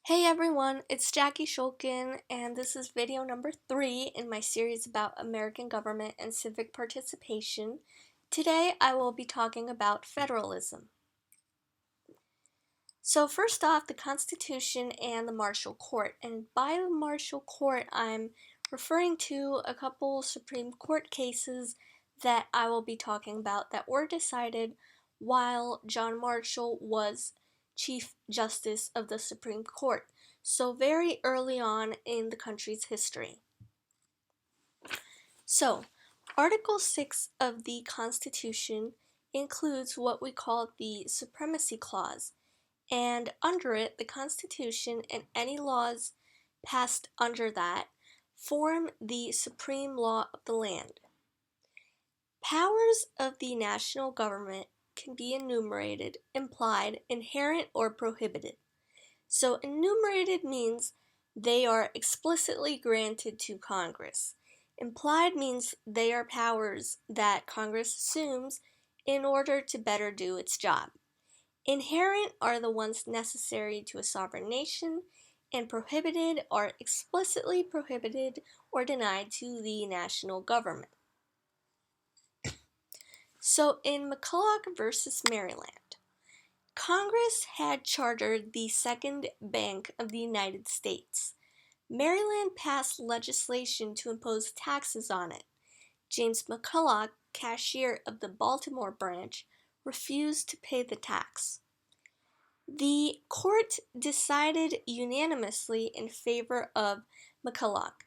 Hey everyone, it's Jackie Shulkin, and this is video number 3 in my series about American government and civic participation. Today I will be talking about federalism. So first off, the Constitution and the Martial Court. And by the Martial Court, I'm referring to a couple Supreme Court cases that I will be talking about that were decided while John Marshall was Chief Justice of the Supreme Court. So very early on in the country's history. So, Article 6 of the Constitution includes what we call the Supremacy Clause, and under it, the Constitution and any laws passed under that form the supreme law of the land. Powers of the national government can be enumerated, implied, inherent, or prohibited. So enumerated means they are explicitly granted to Congress. Implied means they are powers that Congress assumes in order to better do its job. Inherent are the ones necessary to a sovereign nation, and prohibited are explicitly prohibited or denied to the national government. So in McCulloch versus Maryland, Congress had chartered the Second Bank of the United States. Maryland passed legislation to impose taxes on it. James McCulloch, cashier of the Baltimore branch, refused to pay the tax. The court decided unanimously in favor of McCulloch.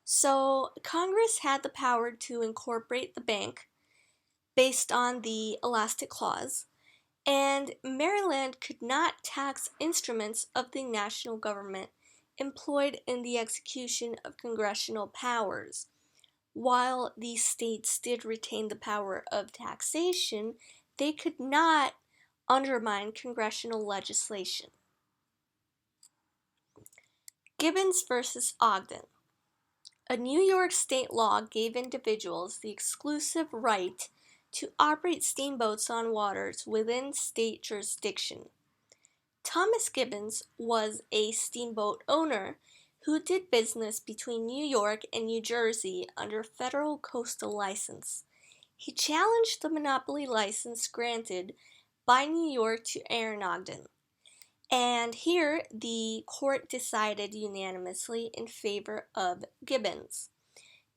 So Congress had the power to incorporate the bank based on the Elastic Clause, and Maryland could not tax instruments of the national government employed in the execution of congressional powers. While the states did retain the power of taxation, they could not undermine congressional legislation. Gibbons versus Ogden. A New York state law gave individuals the exclusive right to operate steamboats on waters within state jurisdiction. Thomas Gibbons was a steamboat owner who did business between New York and New Jersey under federal coastal license. He challenged the monopoly license granted by New York to Aaron Ogden. And here, the court decided unanimously in favor of Gibbons.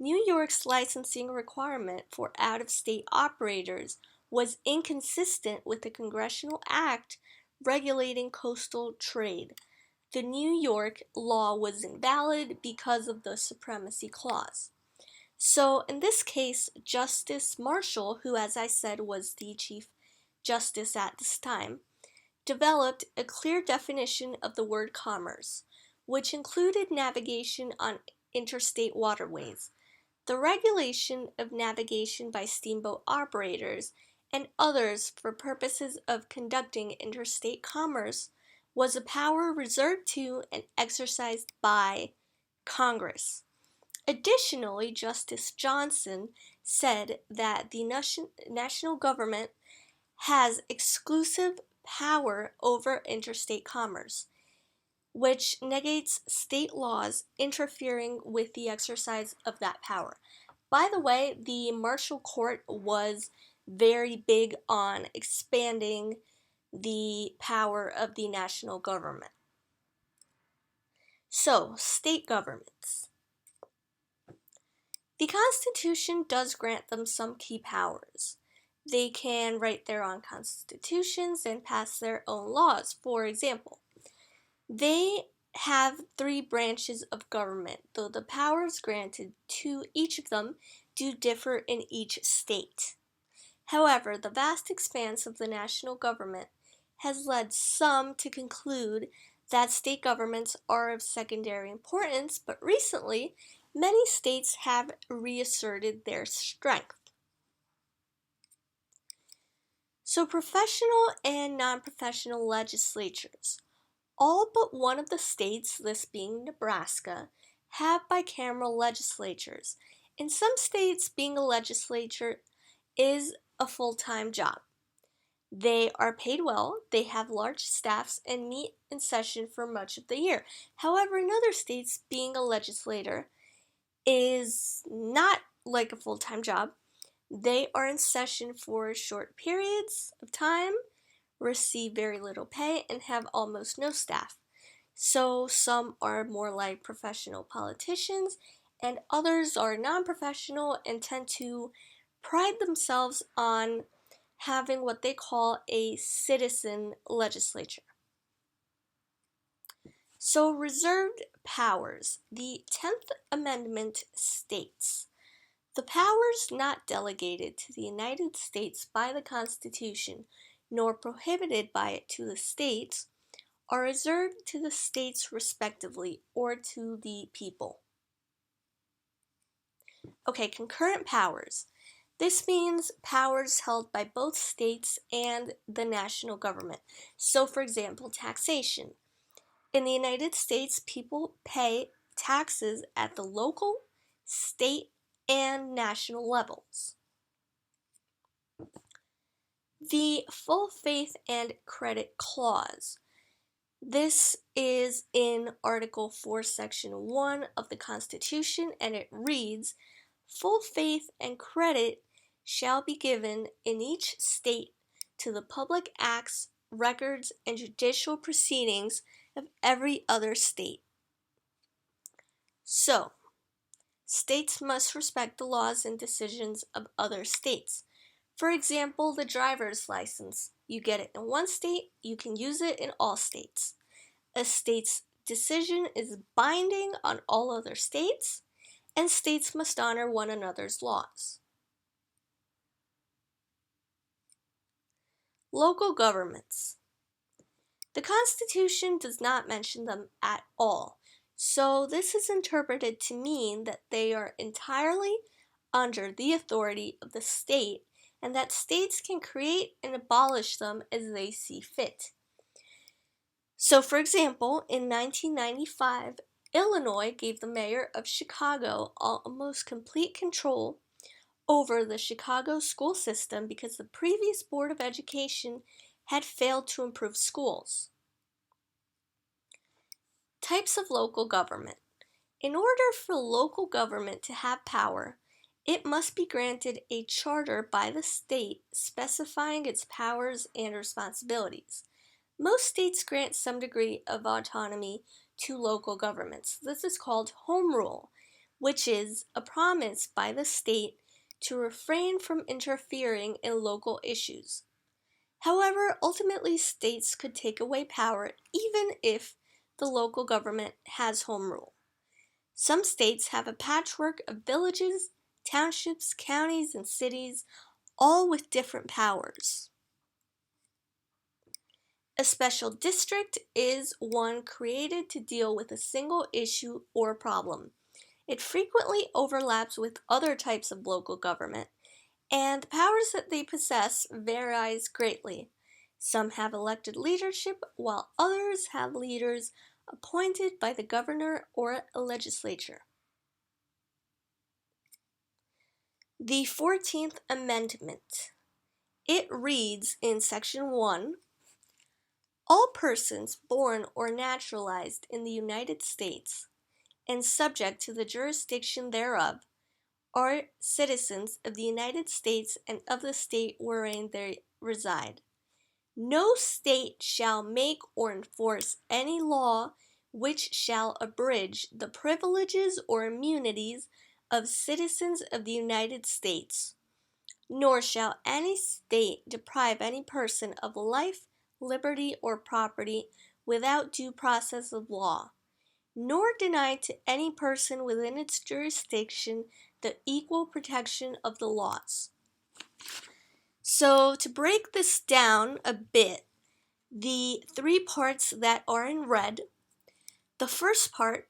New York's licensing requirement for out-of-state operators was inconsistent with the congressional act regulating coastal trade. The New York law was invalid because of the Supremacy Clause. So in this case, Justice Marshall, who as I said was the Chief Justice at this time, developed a clear definition of the word commerce, which included navigation on interstate waterways, the regulation of navigation by steamboat operators, and others for purposes of conducting interstate commerce was a power reserved to and exercised by Congress. Additionally, Justice Johnson said that the national government has exclusive power over interstate commerce, which negates state laws interfering with the exercise of that power. By the way, the Martial Court was very big on expanding the power of the national government. So, state governments. The Constitution does grant them some key powers. They can write their own constitutions and pass their own laws. For example, they have 3 branches of government, though the powers granted to each of them do differ in each state. However, the vast expanse of the national government has led some to conclude that state governments are of secondary importance, but recently, many states have reasserted their strength. So professional and non-professional legislatures. All but one of the states, this being Nebraska, have bicameral legislatures. In some states, being a legislature is a full-time job. They are paid well, they have large staffs, and meet in session for much of the year. However, in other states, being a legislator is not like a full-time job. They are in session for short periods of time, receive very little pay, and have almost no staff. So some are more like professional politicians, and others are non-professional and tend to pride themselves on having what they call a citizen legislature. So reserved powers. The 10th Amendment states, "The powers not delegated to the United States by the Constitution, nor prohibited by it to the states, are reserved to the states respectively, or to the people." Okay, concurrent powers. This means powers held by both states and the national government. So, for example, taxation. In the United States, people pay taxes at the local, state, and national levels. The full faith and credit clause. This is in Article 4, Section 1 of the Constitution, and it reads, "Full faith and credit shall be given in each state to the public acts, records, and judicial proceedings of every other state." So, states must respect the laws and decisions of other states. For example, the driver's license. You get it in one state, you can use it in all states. A state's decision is binding on all other states, and states must honor one another's laws. Local governments. The Constitution does not mention them at all, so this is interpreted to mean that they are entirely under the authority of the state, and that states can create and abolish them as they see fit. So, for example, in 1995, Illinois gave the mayor of Chicago almost complete control over the Chicago school system because the previous Board of Education had failed to improve schools. Types of local government. In order for local government to have power, it must be granted a charter by the state specifying its powers and responsibilities. Most states grant some degree of autonomy to local governments. This is called home rule, which is a promise by the state to refrain from interfering in local issues. However, ultimately states could take away power even if the local government has home rule. Some states have a patchwork of villages, townships, counties, and cities, all with different powers. A special district is one created to deal with a single issue or problem. It frequently overlaps with other types of local government, and the powers that they possess varies greatly. Some have elected leadership, while others have leaders appointed by the governor or a legislature. The 14th Amendment. It reads in Section 1, "All persons born or naturalized in the United States and subject to the jurisdiction thereof are citizens of the United States and of the state wherein they reside. No state shall make or enforce any law which shall abridge the privileges or immunities of citizens of the United States, nor shall any state deprive any person of life, liberty, or property without due process of law, nor deny to any person within its jurisdiction the equal protection of the laws." So, to break this down a bit, the three parts that are in red, the first part,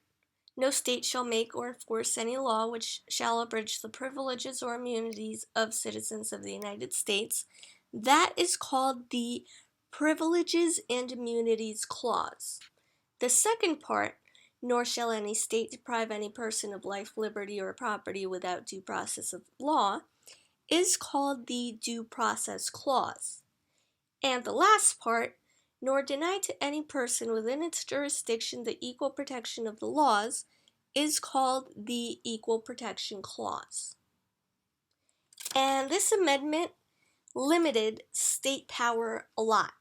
"No state shall make or enforce any law which shall abridge the privileges or immunities of citizens of the United States," that is called the Privileges and Immunities Clause. The second part, "Nor shall any state deprive any person of life, liberty, or property without due process of law," is called the Due Process Clause. And the last part, nor deny to any person within its jurisdiction the equal protection of the laws, is called the Equal Protection Clause. And this amendment limited state power a lot.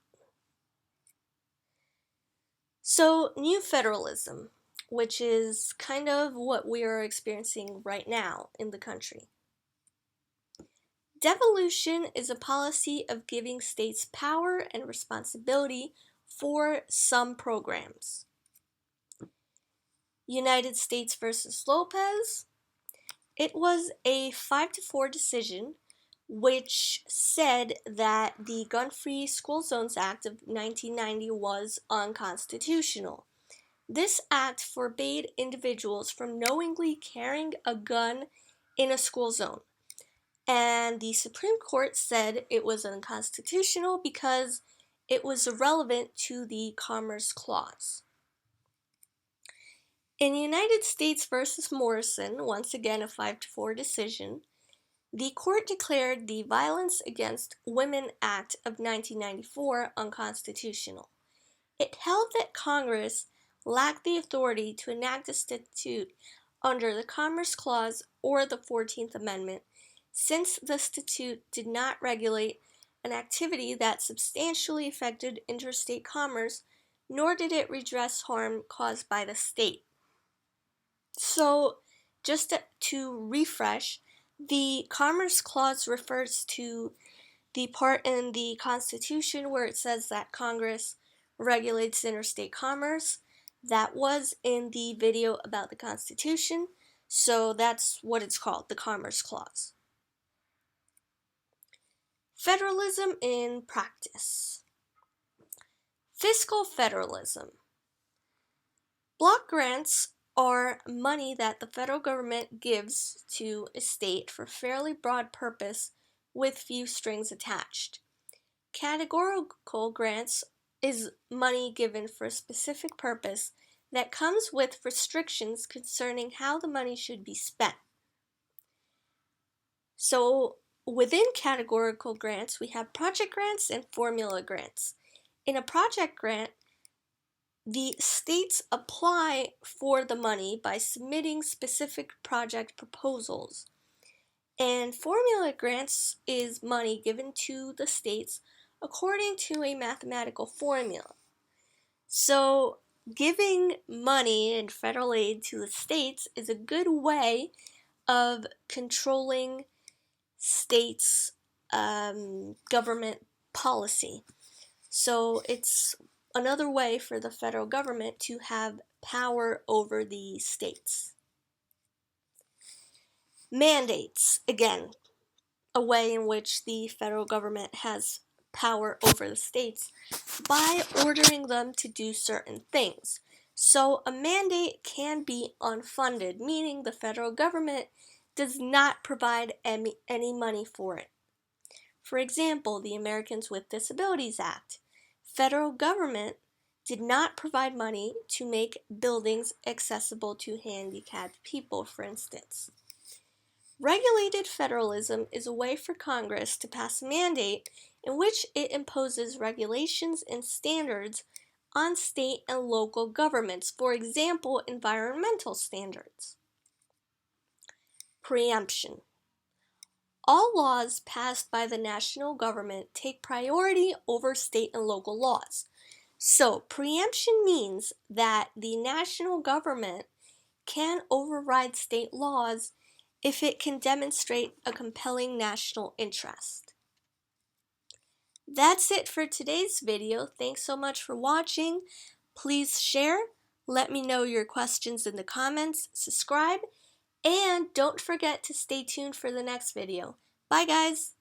So, new federalism, which is kind of what we are experiencing right now in the country. Devolution is a policy of giving states power and responsibility for some programs. United States versus Lopez. It was a 5-4 decision which said that the Gun-Free School Zones Act of 1990 was unconstitutional. This act forbade individuals from knowingly carrying a gun in a school zone. And the Supreme Court said it was unconstitutional because it was irrelevant to the Commerce Clause. In United States versus Morrison, once again a 5-4 decision, the court declared the Violence Against Women Act of 1994 unconstitutional. It held that Congress lacked the authority to enact a statute under the Commerce Clause or the 14th Amendment, since the statute did not regulate an activity that substantially affected interstate commerce, nor did it redress harm caused by the state. So, just to refresh, the Commerce Clause refers to the part in the Constitution where it says that Congress regulates interstate commerce. That was in the video about the Constitution, so that's what it's called, the Commerce Clause. Federalism in practice. Fiscal Federalism. Block grants are money that the federal government gives to a state for fairly broad purpose with few strings attached. Categorical grants is money given for a specific purpose that comes with restrictions concerning how the money should be spent. So, within categorical grants, we have project grants and formula grants. In a project grant, the states apply for the money by submitting specific project proposals. And formula grants is money given to the states according to a mathematical formula. So, giving money and federal aid to the states is a good way of controlling states' government policy. So, it's another way for the federal government to have power over the states. Mandates, again, a way in which the federal government has power over the states by ordering them to do certain things. So a mandate can be unfunded, meaning the federal government does not provide any money for it. For example, the Americans with Disabilities Act. Federal government did not provide money to make buildings accessible to handicapped people, for instance. Regulated federalism is a way for Congress to pass a mandate in which it imposes regulations and standards on state and local governments, for example, environmental standards. Preemption. All laws passed by the national government take priority over state and local laws. So, preemption means that the national government can override state laws if it can demonstrate a compelling national interest. That's it for today's video. Thanks so much for watching. Please share, let me know your questions in the comments, subscribe, and don't forget to stay tuned for the next video. Bye guys!